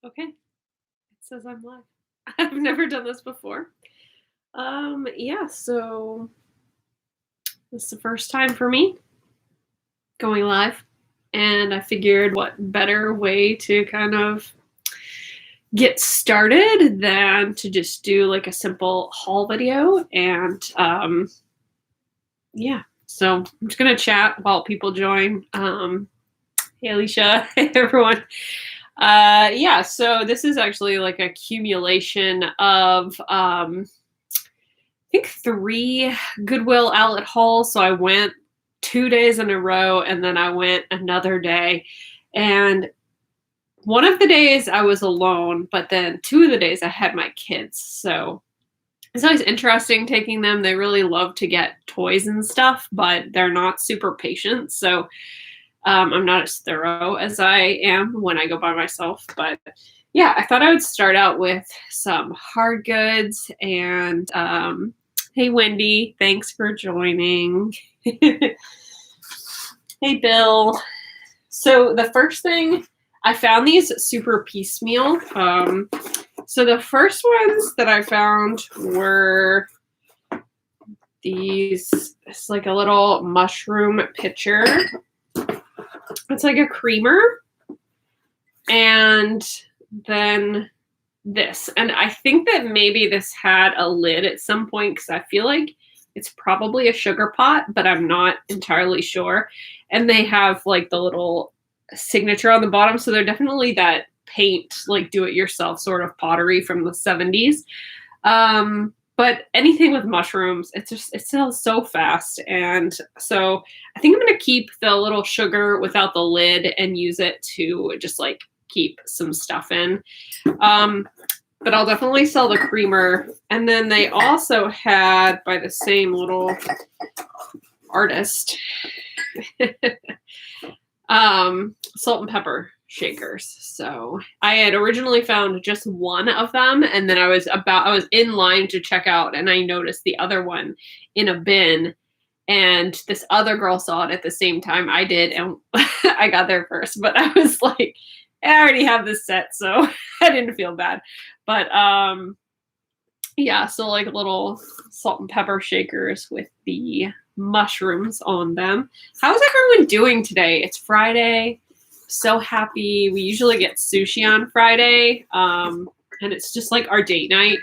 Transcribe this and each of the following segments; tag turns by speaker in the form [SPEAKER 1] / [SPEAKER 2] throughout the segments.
[SPEAKER 1] Okay, it says I'm live. I've never done this before. Yeah, so this is the first time for me going live, and I figured what better way to kind of get started than to just do like a simple haul video. And yeah, so I'm just gonna chat while people join. Hey Alicia, hey everyone. Yeah, so this is actually like an accumulation of I think 3 Goodwill outlet hauls. So I went 2 days in a row, and then I went another day. And one of the days I was alone, but then 2 of the days I had my kids. So it's always interesting taking them. They really love to get toys and stuff, but they're not super patient. So I'm not as thorough as I am when I go by myself. But yeah, I thought I would start out with some hard goods. And hey, Wendy, thanks for joining. Hey, Bill. So the first thing, I found these super piecemeal. So the first ones that I found were these. It's like a little mushroom pitcher. It's like a creamer, and then this. And I think that maybe this had a lid at some point, because I feel like it's probably a sugar pot, but I'm not entirely sure. And they have like the little signature on the bottom, so they're definitely that paint, like do-it-yourself sort of pottery from the 70s. But anything with mushrooms, it sells so fast. And so I think I'm going to keep the little sugar without the lid and use it to just like keep some stuff in. But I'll definitely sell the creamer. And then they also had, by the same little artist, salt and pepper shakers. So I had originally found just one of them, and then I was in line to check out, and I noticed the other one in a bin, and this other girl saw it at the same time I did, and I got there first. But I was like, I already have this set, so I didn't feel bad. But yeah, so like little salt and pepper shakers with the mushrooms on them. How's everyone doing today? It's Friday. So happy. We usually get sushi on Friday, and it's just like our date night,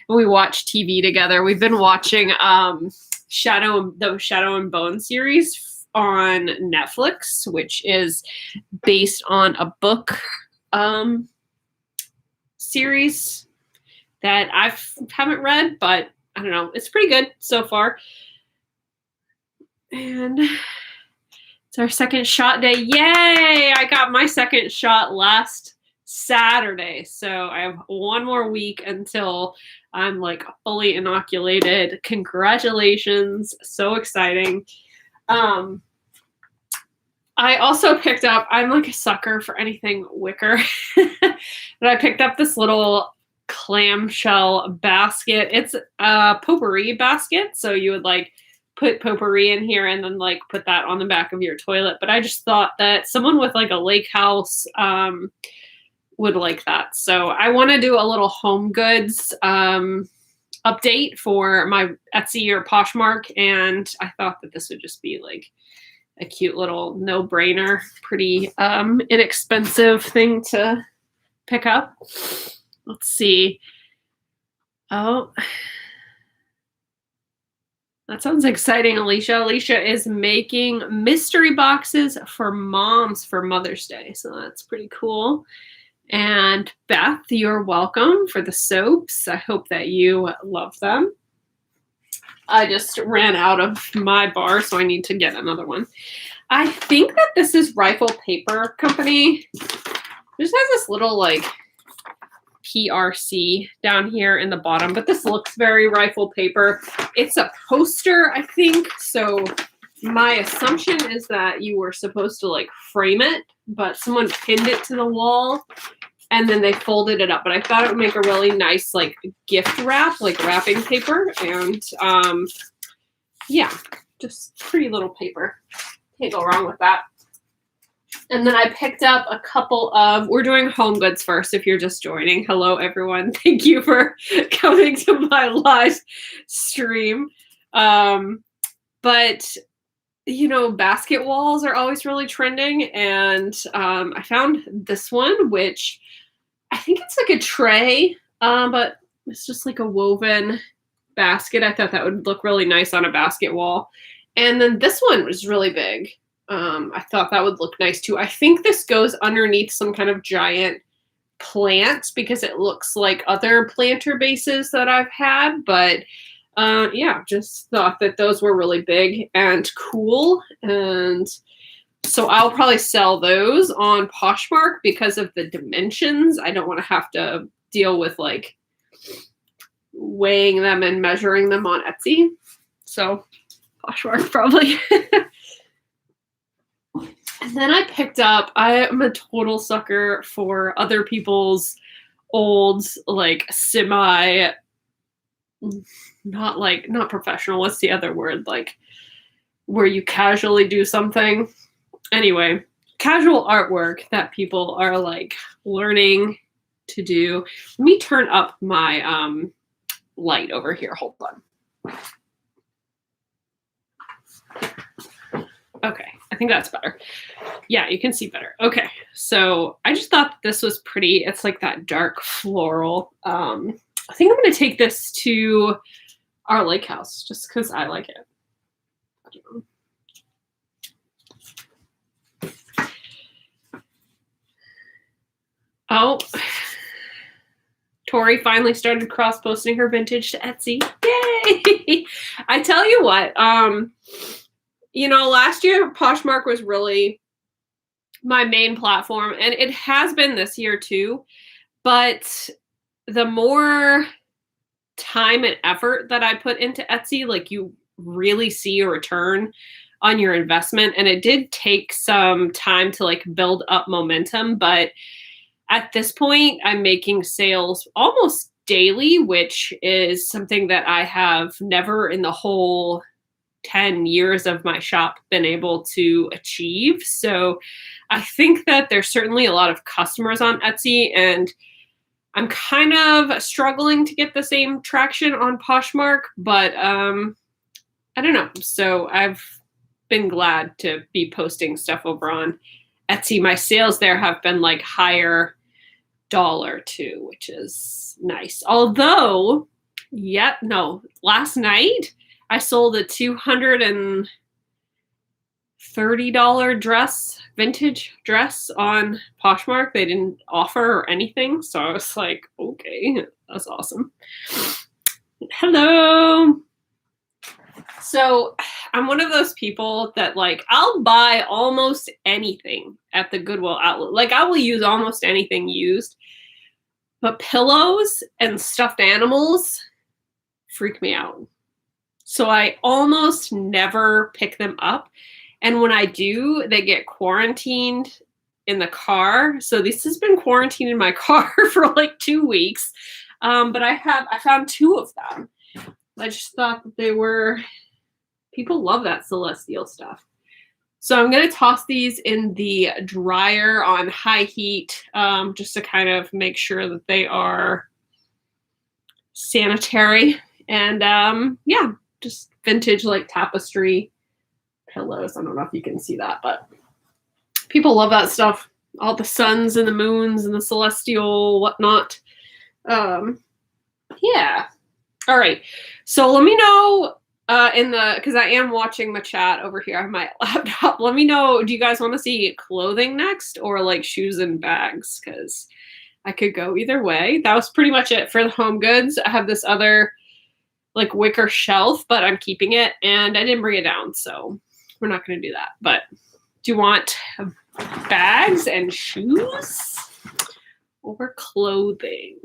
[SPEAKER 1] and we watch TV together. We've been watching the Shadow and Bone series on Netflix, which is based on a book series that I haven't read, but I don't know. It's pretty good so far. And it's our second shot day. Yay! I got my second shot last Saturday. So I have one more week until I'm like fully inoculated. Congratulations. So exciting. I also picked up, I'm like a sucker for anything wicker. But I picked up this little clamshell basket. It's a potpourri basket. So you would like put potpourri in here and then like put that on the back of your toilet. But I just thought that someone with like a lake house would like that. So I want to do a little home goods update for my Etsy or Poshmark. And I thought that this would just be like a cute little no-brainer, pretty inexpensive thing to pick up. Let's see. Oh, that sounds exciting, Alicia. Alicia is making mystery boxes for moms for Mother's Day. So that's pretty cool. And Beth, you're welcome for the soaps. I hope that you love them. I just ran out of my bar, so I need to get another one. I think that this is Rifle Paper Company. It just has this little like PRC down here in the bottom, but this looks very Rifle Paper. It's a poster, I think. So my assumption is that you were supposed to like frame it, but someone pinned it to the wall and then they folded it up. But I thought it would make a really nice like gift wrap, like wrapping paper. And yeah, just pretty little paper. Can't go wrong with that. And then I picked up a couple of, we're doing home goods first if you're just joining. Hello, everyone. Thank you for coming to my live stream. But, you know, basket walls are always really trending. And I found this one, which I think it's like a tray, but it's just like a woven basket. I thought that would look really nice on a basket wall. And then this one was really big. I thought that would look nice too. I think this goes underneath some kind of giant plant because it looks like other planter bases that I've had. But yeah, just thought that those were really big and cool. And so I'll probably sell those on Poshmark because of the dimensions. I don't want to have to deal with like weighing them and measuring them on Etsy. So Poshmark probably. And then I picked up, I am a total sucker for other people's old, like not professional, what's the other word? Like where you casually do something. Anyway, casual artwork that people are like learning to do. Let me turn up my light over here. Hold on. Okay, I think that's better. Yeah, you can see better. Okay, so I just thought this was pretty. It's like that dark floral. I think I'm going to take this to our lake house just because I like it. I don't know. Oh, Tori finally started cross-posting her vintage to Etsy. Yay! I tell you what, you know, last year Poshmark was really my main platform, and it has been this year too. But the more time and effort that I put into Etsy, like you really see a return on your investment. And it did take some time to like build up momentum. But at this point, I'm making sales almost daily, which is something that I have never in the whole 10 years of my shop been able to achieve. So I think that there's certainly a lot of customers on Etsy, and I'm kind of struggling to get the same traction on Poshmark, but I don't know. So I've been glad to be posting stuff over on Etsy. My sales there have been like higher dollar too, which is nice. Although, last night I sold a $230 vintage dress on Poshmark. They didn't offer or anything, so I was like, okay, that's awesome. Hello. So I'm one of those people that like, I'll buy almost anything at the Goodwill outlet. Like I will use almost anything used, but pillows and stuffed animals freak me out. So I almost never pick them up. And when I do, they get quarantined in the car. So this has been quarantined in my car for like 2 weeks. But I found 2 of them. I just thought that people love that celestial stuff. So I'm going to toss these in the dryer on high heat, just to kind of make sure that they are sanitary. And yeah, just vintage like tapestry pillows. I don't know if you can see that, but people love that stuff. All the suns and the moons and the celestial whatnot. Yeah. All right. So let me know because I am watching the chat over here on my laptop. Let me know, do you guys want to see clothing next or like shoes and bags? Because I could go either way. That was pretty much it for the home goods. I have this other like wicker shelf, but I'm keeping it and I didn't bring it down. So we're not going to do that. But do you want bags and shoes or clothing?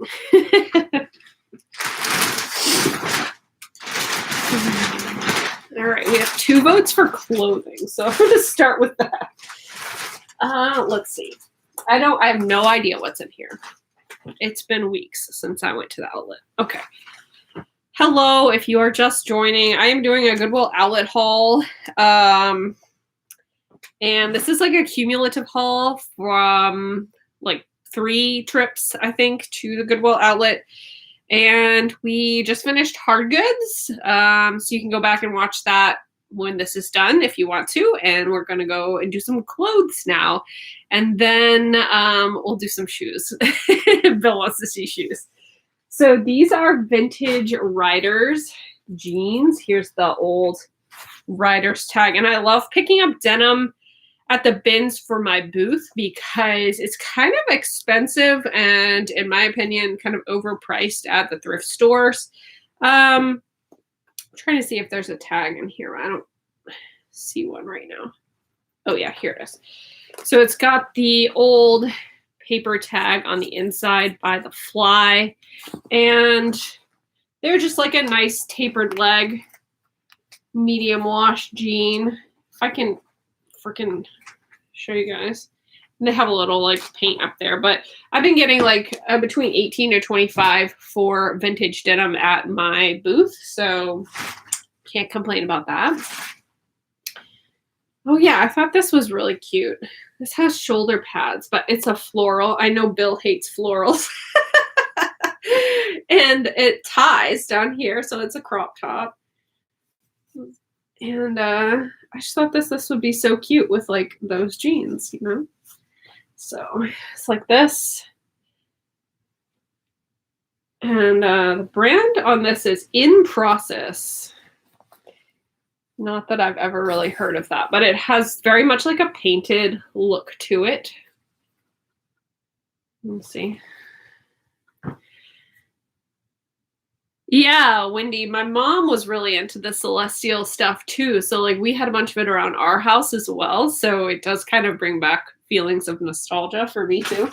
[SPEAKER 1] All right, we have 2 votes for clothing, so I'm going to start with that. Let's see. I have no idea what's in here. It's been weeks since I went to the outlet. Okay. Hello, if you are just joining, I am doing a Goodwill outlet haul. And this is like a cumulative haul from like 3 trips, I think, to the Goodwill outlet. And we just finished hard goods. So you can go back and watch that when this is done if you want to. And we're going to go and do some clothes now. And then we'll do some shoes. Bill wants to see shoes. So these are vintage Riders jeans. Here's the old Riders tag. And I love picking up denim at the bins for my booth because it's kind of expensive and, in my opinion, kind of overpriced at the thrift stores. I'm trying to see if there's a tag in here. I don't see one right now. Oh yeah, here it is. So it's got the old paper tag on the inside by the Fly, and they're just like a nice tapered leg, medium wash jean. If I can freaking show you guys. And they have a little like paint up there, but I've been getting like between 18 to 25 for vintage denim at my booth, so can't complain about that. Oh yeah, I thought this was really cute. This has shoulder pads, but it's a floral. I know Bill hates florals. And it ties down here, so it's a crop top. And I just thought this would be so cute with like those jeans, you know? So it's like this. And the brand on this is In Process. Not that I've ever really heard of that, but it has very much like a painted look to it. Let's see. Yeah, Wendy, my mom was really into the Celestial stuff too. So like we had a bunch of it around our house as well. So it does kind of bring back feelings of nostalgia for me too.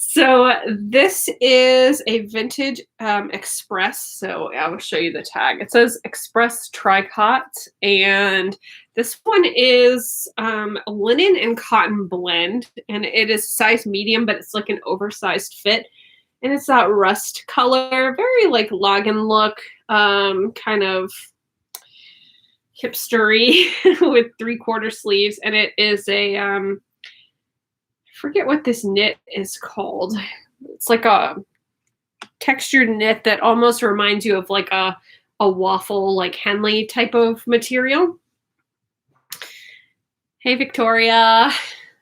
[SPEAKER 1] So this is a vintage Express. So I will show you the tag. It says Express Tricot, and this one is a linen and cotton blend, and it is size medium, but it's like an oversized fit, and it's that rust color, very like Logan look, kind of hipstery with 3/4 sleeves, and it is a forget what this knit is called. It's like a textured knit that almost reminds you of like a waffle, like Henley type of material. Hey, Victoria.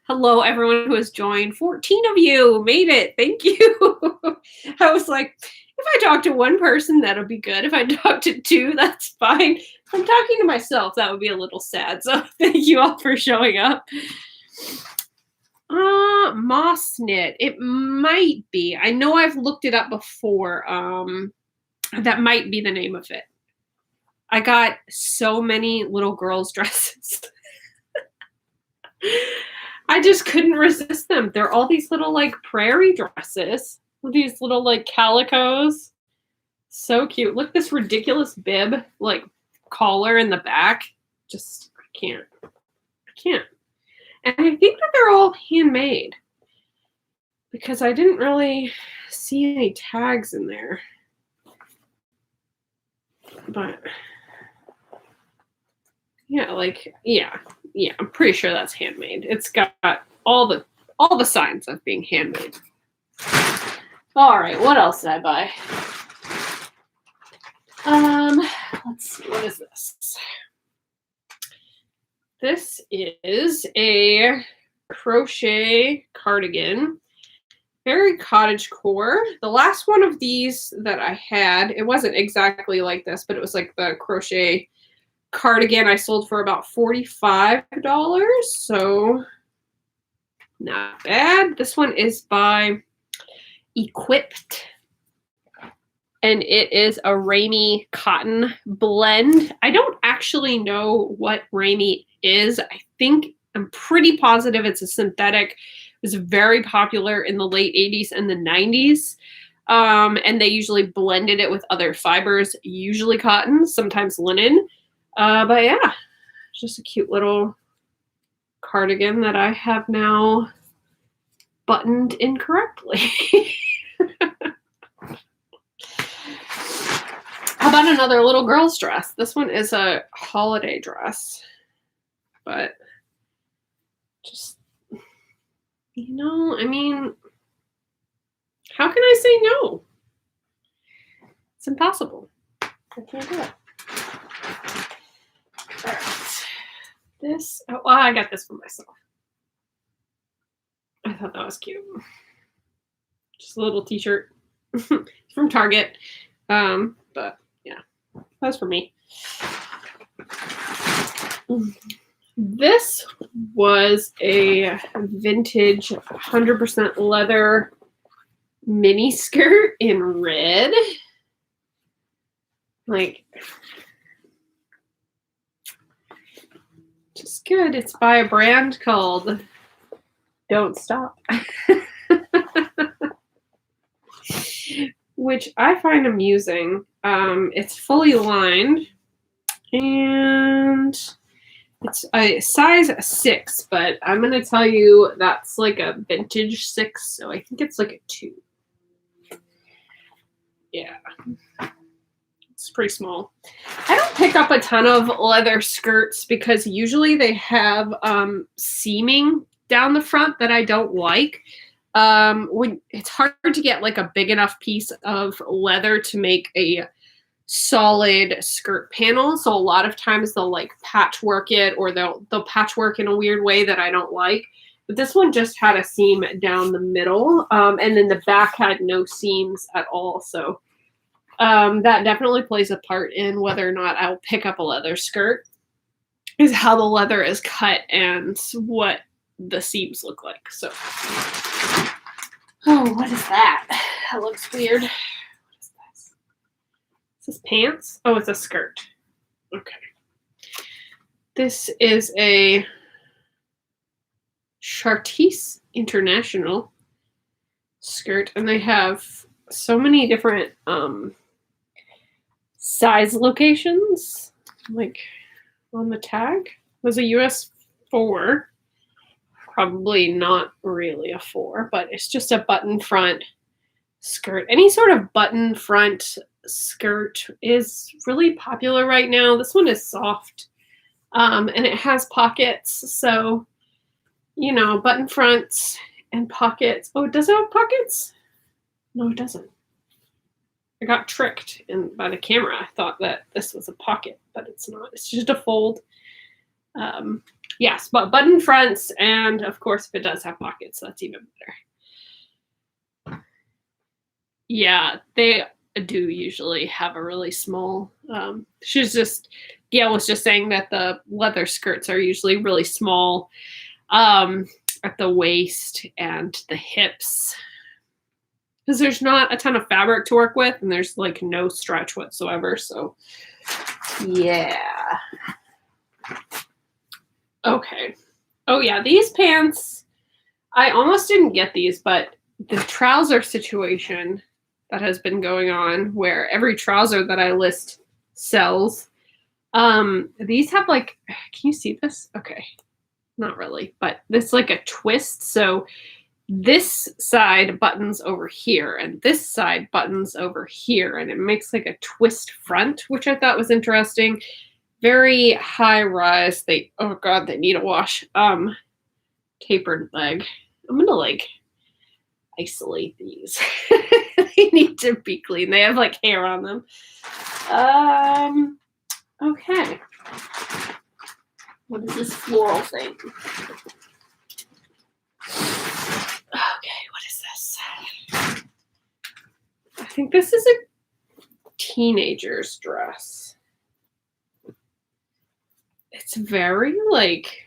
[SPEAKER 1] Hello, everyone who has joined. 14 of you made it. Thank you. I was like, if I talk to one person, that'll be good. If I talk to 2, that's fine. If I'm talking to myself, that would be a little sad. So thank you all for showing up. Moss knit. It might be. I know I've looked it up before. That might be the name of it. I got so many little girls' dresses. I just couldn't resist them. They're all these little like prairie dresses with these little like calicos. So cute. Look, this ridiculous bib, like collar in the back. Just, I can't. And I think that they're all handmade because I didn't really see any tags in there. But yeah, like, yeah, I'm pretty sure that's handmade. It's got all the signs of being handmade. All right, what else did I buy? Let's see, what is this? This is a crochet cardigan, very cottagecore. The last one of these that I had, it wasn't exactly like this, but it was like the crochet cardigan I sold for about $45, so not bad. This one is by Equipped, and it is a Ramie cotton blend. I don't actually know what Ramie is. I'm pretty positive it's a synthetic. It was very popular in the late 80s and the 90s. And they usually blended it with other fibers, usually cotton, sometimes linen. But yeah, just a cute little cardigan that I have now buttoned incorrectly. bought another little girl's dress. This one is a holiday dress, but just, you know, I mean, how can I say no? It's impossible. I can't do it. All right. This, oh, well, I got this for myself. I thought that was cute. Just a little t-shirt from Target. But yeah, that's for me. This was a vintage 100% leather mini skirt in red. Like, just good. It's by a brand called Don't Stop. Which I find amusing. It's fully lined and it's a size 6, but I'm going to tell you that's like a vintage 6, so I think it's like a 2. Yeah. It's pretty small. I don't pick up a ton of leather skirts because usually they have seaming down the front that I don't like. When it's hard to get like a big enough piece of leather to make a solid skirt panel. So a lot of times they'll like patchwork it, or they'll patchwork in a weird way that I don't like. But this one just had a seam down the middle, and then the back had no seams at all. So that definitely plays a part in whether or not I'll pick up a leather skirt, is how the leather is cut and what the seams look like. So, oh, what is that? That looks weird. What is this? Is this pants? Oh, it's a skirt. Okay. This is a Chartis International skirt, and they have so many different size locations, like on the tag. There's a US 4. Probably not really a 4, but it's just a button front skirt. Any sort of button front skirt is really popular right now. This one is soft, and it has pockets. So, you know, button fronts and pockets. Oh, does it have pockets? No, it doesn't. I got tricked by the camera. I thought that this was a pocket, but it's not. It's just a fold. Yes, but button fronts, and of course, if it does have pockets, that's even better. Yeah, they do usually have a really small. Gail was just saying that the leather skirts are usually really small at the waist and the hips, because there's not a ton of fabric to work with, and there's like no stretch whatsoever. So, yeah. Okay. Oh yeah, these pants, I almost didn't get these, but the trouser situation that has been going on, where every trouser that I list sells, these have like, can you see this? Okay, not really, but this like a twist. So this side buttons over here, and this side buttons over here, and it makes like a twist front, which I thought was interesting. Very high rise. Oh god, they need a wash. Tapered leg. I'm gonna like isolate these. They need to be clean. They have like hair on them. Okay. What is this floral thing? Okay, what is this? I think this is a teenager's dress. It's very like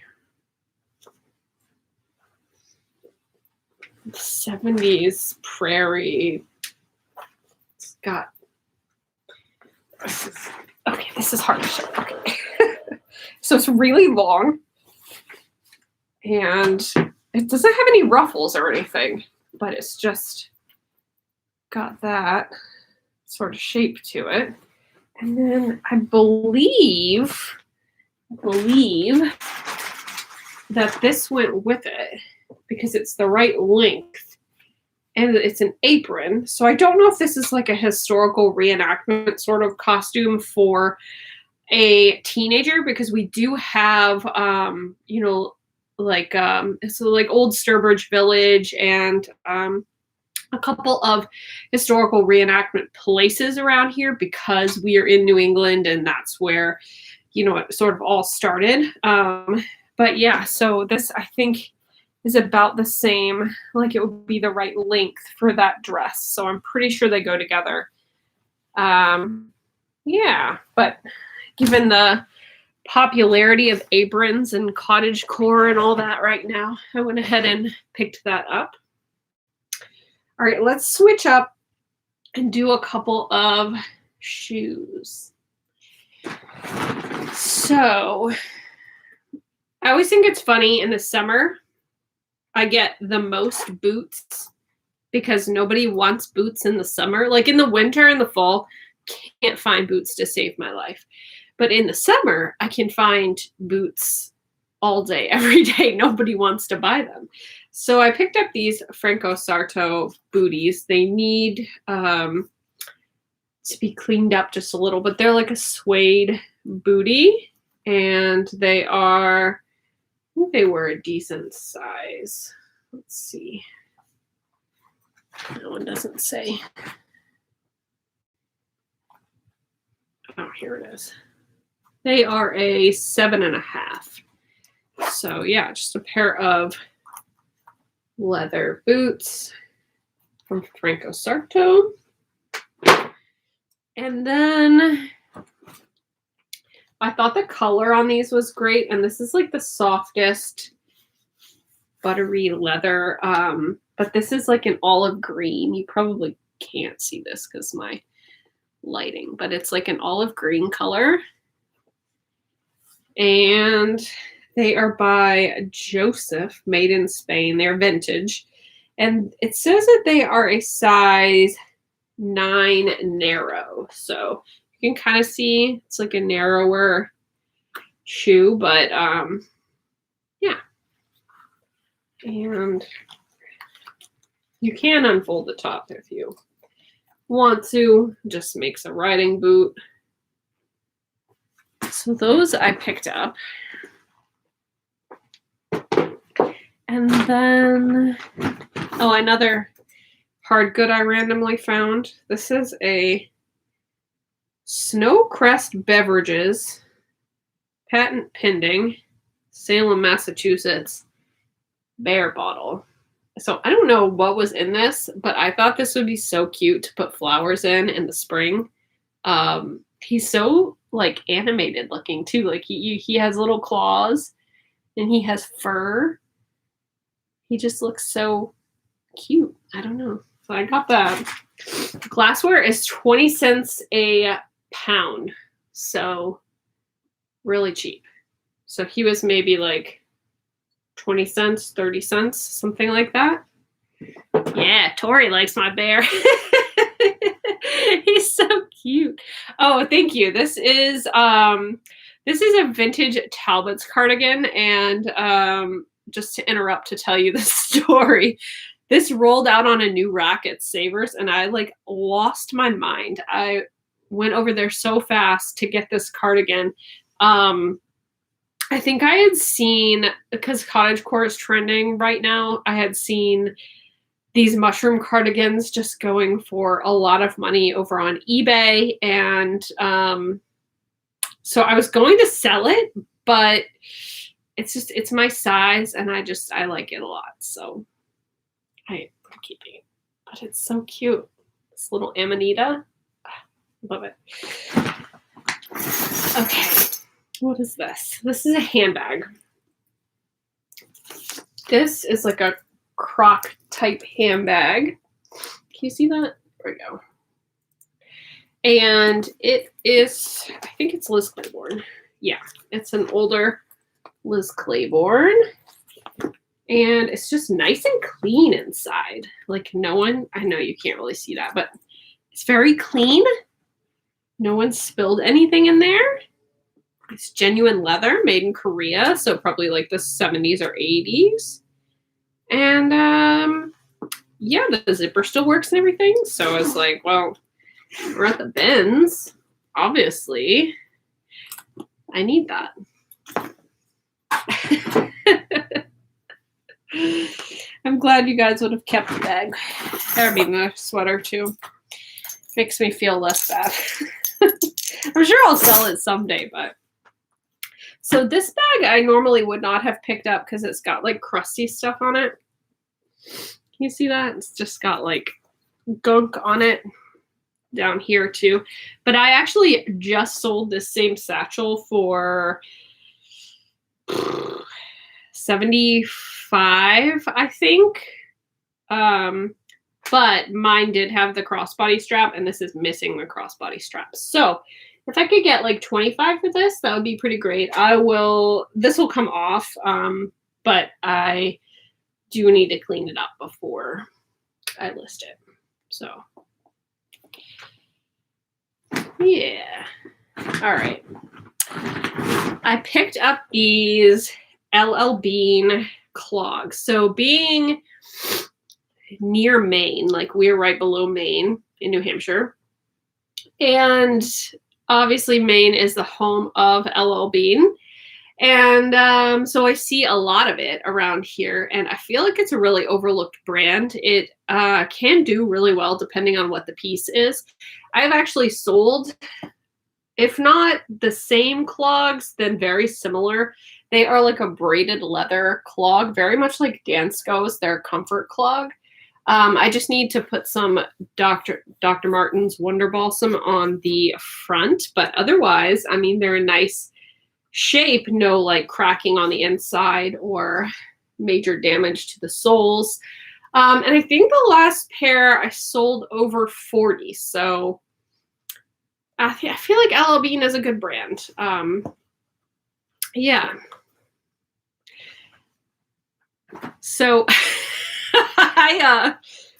[SPEAKER 1] 70s prairie. It's got. Okay, this is hard to show. Okay. So it's really long, and it doesn't have any ruffles or anything, but it's just got that sort of shape to it. And then I believe that this went with it because it's the right length. and it's an apron. So I don't know if this is like a historical reenactment sort of costume for a teenager, because we do have, you know, like, so like old Sturbridge Village and a couple of historical reenactment places around here, because we are in New England and that's where, you know, it sort of all started. But yeah, so this I think is about the same, like it would be the right length for that dress. So I'm pretty sure they go together. Yeah, but given the popularity of aprons and cottagecore and all that right now, I went ahead and picked that up. All right, let's switch up and do a couple of shoes. So I always think it's funny in the summer, I get the most boots because nobody wants boots in the summer. Like in the winter and the fall, can't find boots to save my life. But in the summer, I can find boots all day, every day. Nobody wants to buy them. So I picked up these Franco Sarto booties. They need to be cleaned up just a little, but they're like a suede booty, and they are, I think they were a decent size. Let's see. That one doesn't say. Oh, here it is. They are a 7.5. So yeah, just a pair of leather boots from Franco Sarto. And then I thought the color on these was great. And this is like the softest buttery leather. But this is like an olive green. You probably can't see this because my lighting, but it's like an olive green color. And they are by Joseph, made in Spain. They're vintage. And it says that they are a size 9 narrow. So you can kind of see it's like a narrower shoe, but yeah. And you can unfold the top if you want to. Just makes a riding boot. So those I picked up. And then, oh, another hard good I randomly found. This is a Snowcrest Beverages, patent pending, Salem, Massachusetts, bear bottle. So I don't know what was in this, but I thought this would be so cute to put flowers in the spring. He's so like animated looking too. Like he has little claws and he has fur. He just looks so cute. I don't know. So I got that. Glassware is 20 cents a pound. So really cheap. So he was maybe like 20 cents, 30 cents, something like that. Yeah, Tori likes my bear. He's so cute. Oh, thank you. This is a vintage Talbot's cardigan, and just to interrupt to tell you the story, this rolled out on a new rack at Savers, and I like lost my mind. I went over there so fast to get this cardigan. I think I had seen, because cottagecore is trending right now, I had seen these mushroom cardigans just going for a lot of money over on eBay. And so I was going to sell it, but it's my size and I like it a lot. So I'm keeping it, but it's so cute. This little Amanita. Love it. Okay. What is this? This is a handbag. This is like a croc type handbag. Can you see that? There we go. And it is, I think it's Liz Claiborne. Yeah, it's an older Liz Claiborne. And it's just nice and clean inside. Like I know you can't really see that, but it's very clean. No one spilled anything in there. It's genuine leather, made in Korea, so probably like the 70s or 80s. And yeah, the zipper still works and everything. So I was like, well, we're at the bins. Obviously, I need that. I'm glad you guys would have kept the bag. I mean, the sweater too. Makes me feel less bad. I'm sure I'll sell it someday, but. So this bag I normally would not have picked up because it's got like crusty stuff on it. Can you see that? It's just got like gunk on it down here too. But I actually just sold this same satchel for $75, I think. But mine did have the crossbody strap, and this is missing the crossbody strap. So if I could get like 25 for this, that would be pretty great. This will come off, but I do need to clean it up before I list it. So yeah. All right. I picked up these LL Bean clogs. So being near Maine, like we're right below Maine in New Hampshire, and obviously Maine is the home of LL Bean, and so I see a lot of it around here, and I feel like it's a really overlooked brand. It can do really well depending on what the piece is. I've actually sold, if not the same clogs, then very similar. They are like a braided leather clog, very much like Dansko's, their comfort clog. I just need to put some Dr. Martin's Wonder Balsam on the front, but otherwise, I mean, they're a nice shape, no like cracking on the inside or major damage to the soles. And I think the last pair I sold over 40, so I feel like LL Bean is a good brand. Yeah. So I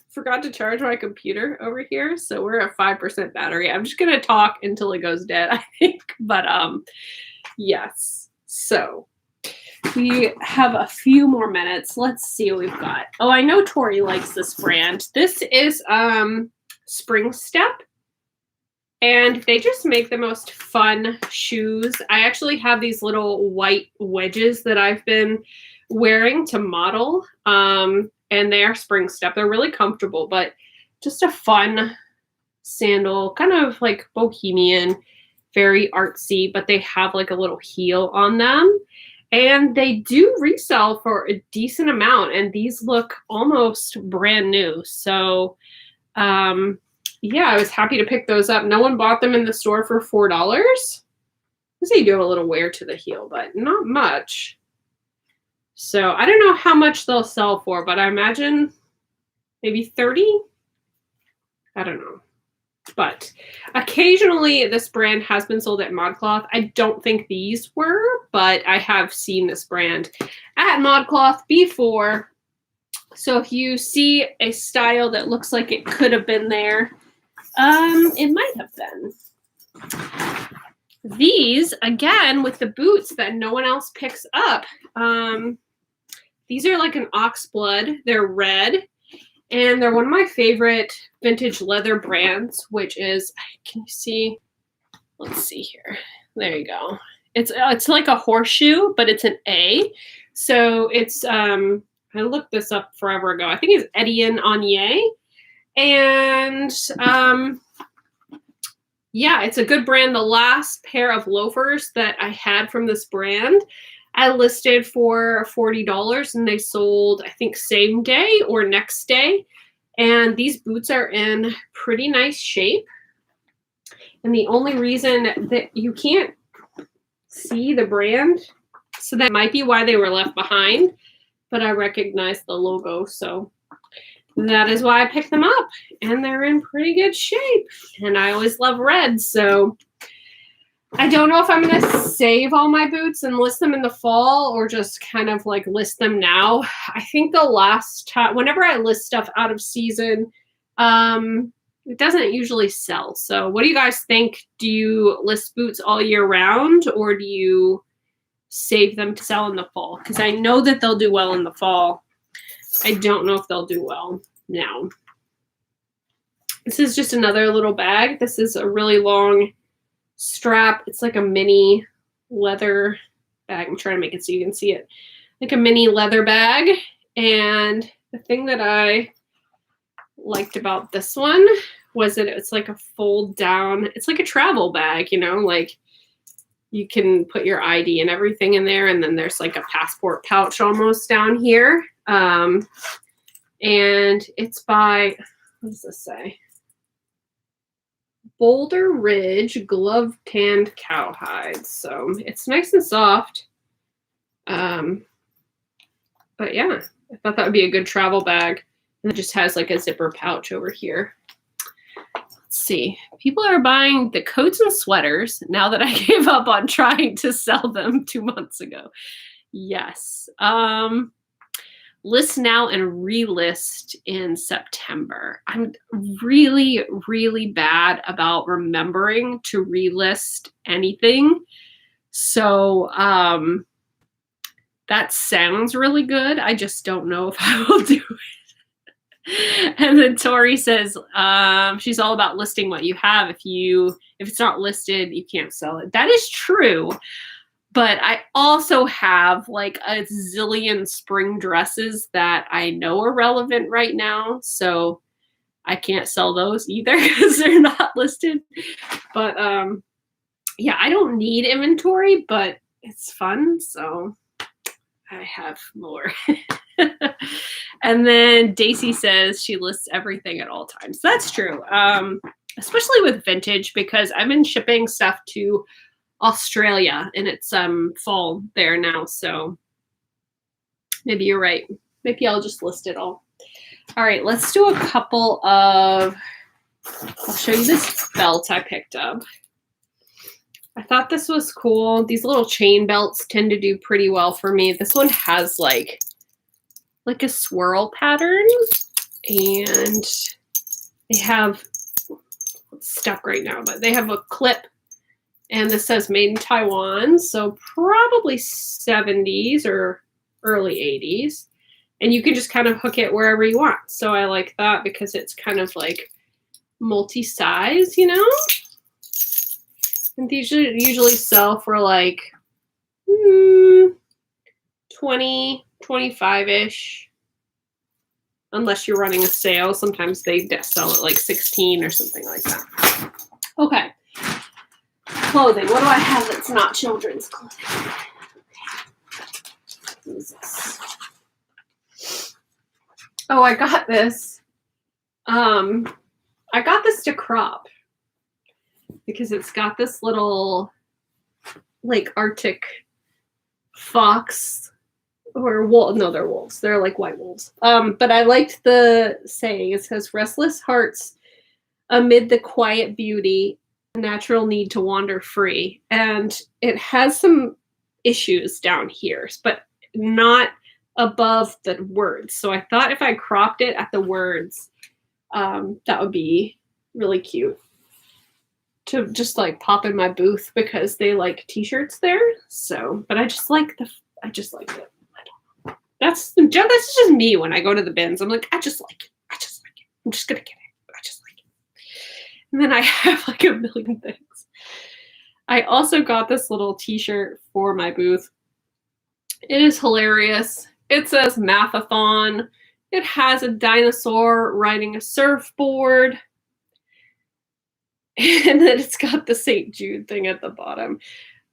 [SPEAKER 1] forgot to charge my computer over here, so we're at 5% battery. I'm just gonna talk until it goes dead, I think. But yes. So we have a few more minutes. Let's see what we've got. Oh, I know Tori likes this brand. This is Spring Step, and they just make the most fun shoes. I actually have these little white wedges that I've been wearing to model, and they are Spring Step. They're really comfortable, but just a fun sandal, kind of like bohemian, very artsy, but they have like a little heel on them, and they do resell for a decent amount, and these look almost brand new. So yeah, I was happy to pick those up. No one bought them in the store for $4. They do have a little wear to the heel, but not much. So I don't know how much they'll sell for, but I imagine maybe 30. I don't know. But occasionally this brand has been sold at ModCloth. I don't think these were, but I have seen this brand at ModCloth before. So if you see a style that looks like it could have been there, it might have been. These, again, with the boots that no one else picks up. These are like an oxblood. They're red, and they're one of my favorite vintage leather brands, which is, can you see? Let's see here. There you go. It's like a horseshoe, but it's an A. So it's, I looked this up forever ago. I think it's Etienne Onier. And yeah, it's a good brand. The last pair of loafers that I had from this brand, I listed for $40, and they sold, I think, same day or next day. And these boots are in pretty nice shape. And the only reason that you can't see the brand, so that might be why they were left behind, but I recognize the logo, so that is why I picked them up. And they're in pretty good shape. And I always love red, so I don't know if I'm going to save all my boots and list them in the fall or just kind of like list them now. I think the last time, whenever I list stuff out of season, it doesn't usually sell. So what do you guys think? Do you list boots all year round, or do you save them to sell in the fall? Because I know that they'll do well in the fall. I don't know if they'll do well Now, this is just another little bag. This is a really long strap. It's like a mini leather bag. I'm trying to make it so you can see it. Like a mini leather bag. And the thing that I liked about this one was that it's like a fold down. It's like a travel bag, you know, like you can put your ID and everything in there. And then there's like a passport pouch almost down here. And it's by, what does this say? Boulder Ridge Glove Tanned Cowhide. So it's nice and soft. But yeah, I thought that would be a good travel bag. And it just has like a zipper pouch over here. Let's see. People are buying the coats and sweaters now that I gave up on trying to sell them 2 months ago. Yes. List now and relist in September. I'm really, really bad about remembering to relist anything. So that sounds really good. I just don't know if I will do it. And then Tori says she's all about listing what you have. If it's not listed, you can't sell it. That is true. But I also have like a zillion spring dresses that I know are relevant right now. So I can't sell those either because they're not listed. But yeah, I don't need inventory, but it's fun. So I have more. And then Daisy says she lists everything at all times. That's true. Especially with vintage, because I've been shipping stuff to Australia and it's fall there now. So maybe you're right. Maybe I'll just list it all. All right, let's do a couple of, I'll show you this belt I picked up. I thought this was cool. These little chain belts tend to do pretty well for me. This one has like a swirl pattern, and they have, it's stuck right now, but they have a clip, and this says made in Taiwan, so probably 70s or early 80s, and you can just kind of hook it wherever you want. So I like that because it's kind of like multi-size, you know? And these usually sell for like 20, 25-ish, unless you're running a sale. Sometimes they sell at like 16 or something like that. Okay. Clothing. What do I have that's not children's clothing? What is this? Oh, I got this. I got this to crop because it's got this little like Arctic fox or wool. No, they're wolves. They're like white wolves. But I liked the saying. It says, restless hearts amid the quiet beauty, natural need to wander free. And it has some issues down here, but not above the words. So I thought if I cropped it at the words, that would be really cute to just like pop in my booth because they like t-shirts there. So, but I just liked it. I don't know. That's just me when I go to the bins. I'm like, I just like it. I'm just gonna get it. I just like it. And then I have like a million things. I also got this little t-shirt for my booth. It is hilarious. It says Mathathon. It has a dinosaur riding a surfboard. And then it's got the St. Jude thing at the bottom.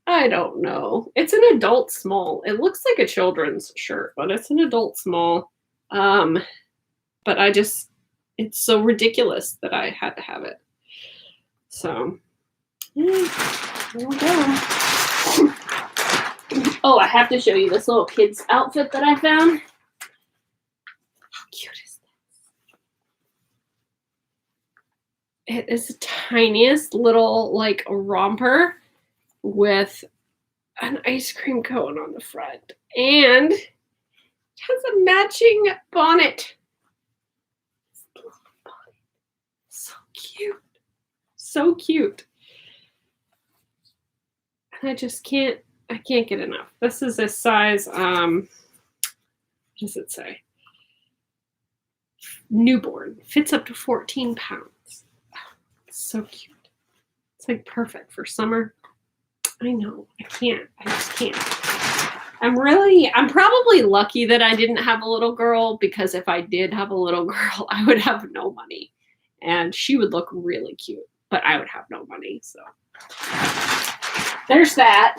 [SPEAKER 1] I don't know. It's an adult small. It looks like a children's shirt, but it's an adult small. But it's so ridiculous that I had to have it. So, yeah, there we go. Oh, I have to show you this little kid's outfit that I found. How cute is this? It is the tiniest little like romper with an ice cream cone on the front, and it has a matching bonnet. So cute. So cute. And I can't get enough. This is a size, what does it say? newborn. Fits up to 14 pounds. It's so cute. It's like perfect for summer. I know. I just can't. I'm probably lucky that I didn't have a little girl, because if I did have a little girl, I would have no money. And she would look really cute, but I would have no money. So there's that.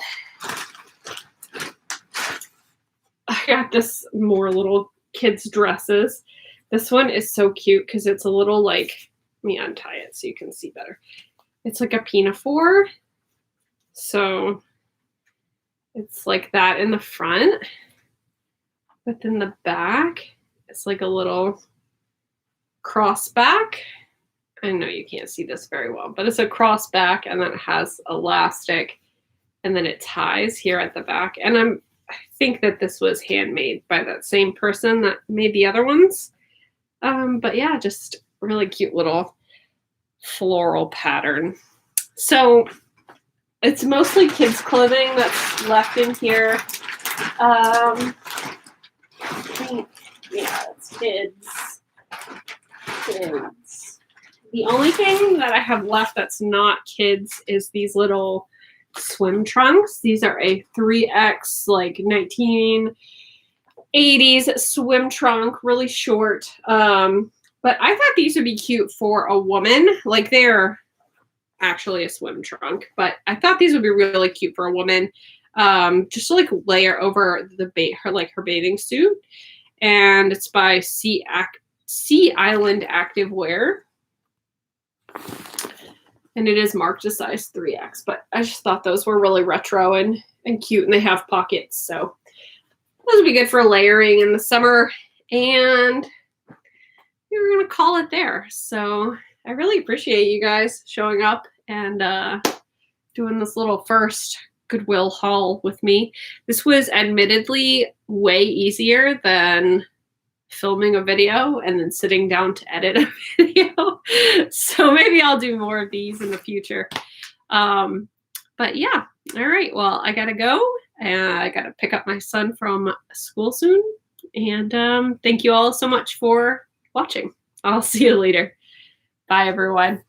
[SPEAKER 1] I got this more little kids dresses. This one is so cute because it's a little like, let me untie it so you can see better. It's like a pinafore. So it's like that in the front, but in the back, it's like a little cross back. I know you can't see this very well, but it's a cross back, and then it has elastic, and then it ties here at the back. And I think that this was handmade by that same person that made the other ones. But yeah, just really cute little floral pattern. So it's mostly kids clothing that's left in here. I think, yeah, it's kids. The only thing that I have left that's not kids is these little swim trunks. These are a 3X, like 1980s swim trunk, really short. But I thought these would be cute for a woman. Like, they're actually a swim trunk, but I thought these would be really cute for a woman. Just to like layer over her bathing suit. And it's by Sea Island Activewear. And it is marked a size 3X, but I just thought those were really retro and cute, and they have pockets. So those would be good for layering in the summer. And we're going to call it there. So I really appreciate you guys showing up and doing this little first Goodwill haul with me. This was admittedly way easier than filming a video and then sitting down to edit a video. So maybe I'll do more of these in the future. But yeah, all right. Well, I gotta go. I gotta pick up my son from school soon. And thank you all so much for watching. I'll see you later. Bye, everyone.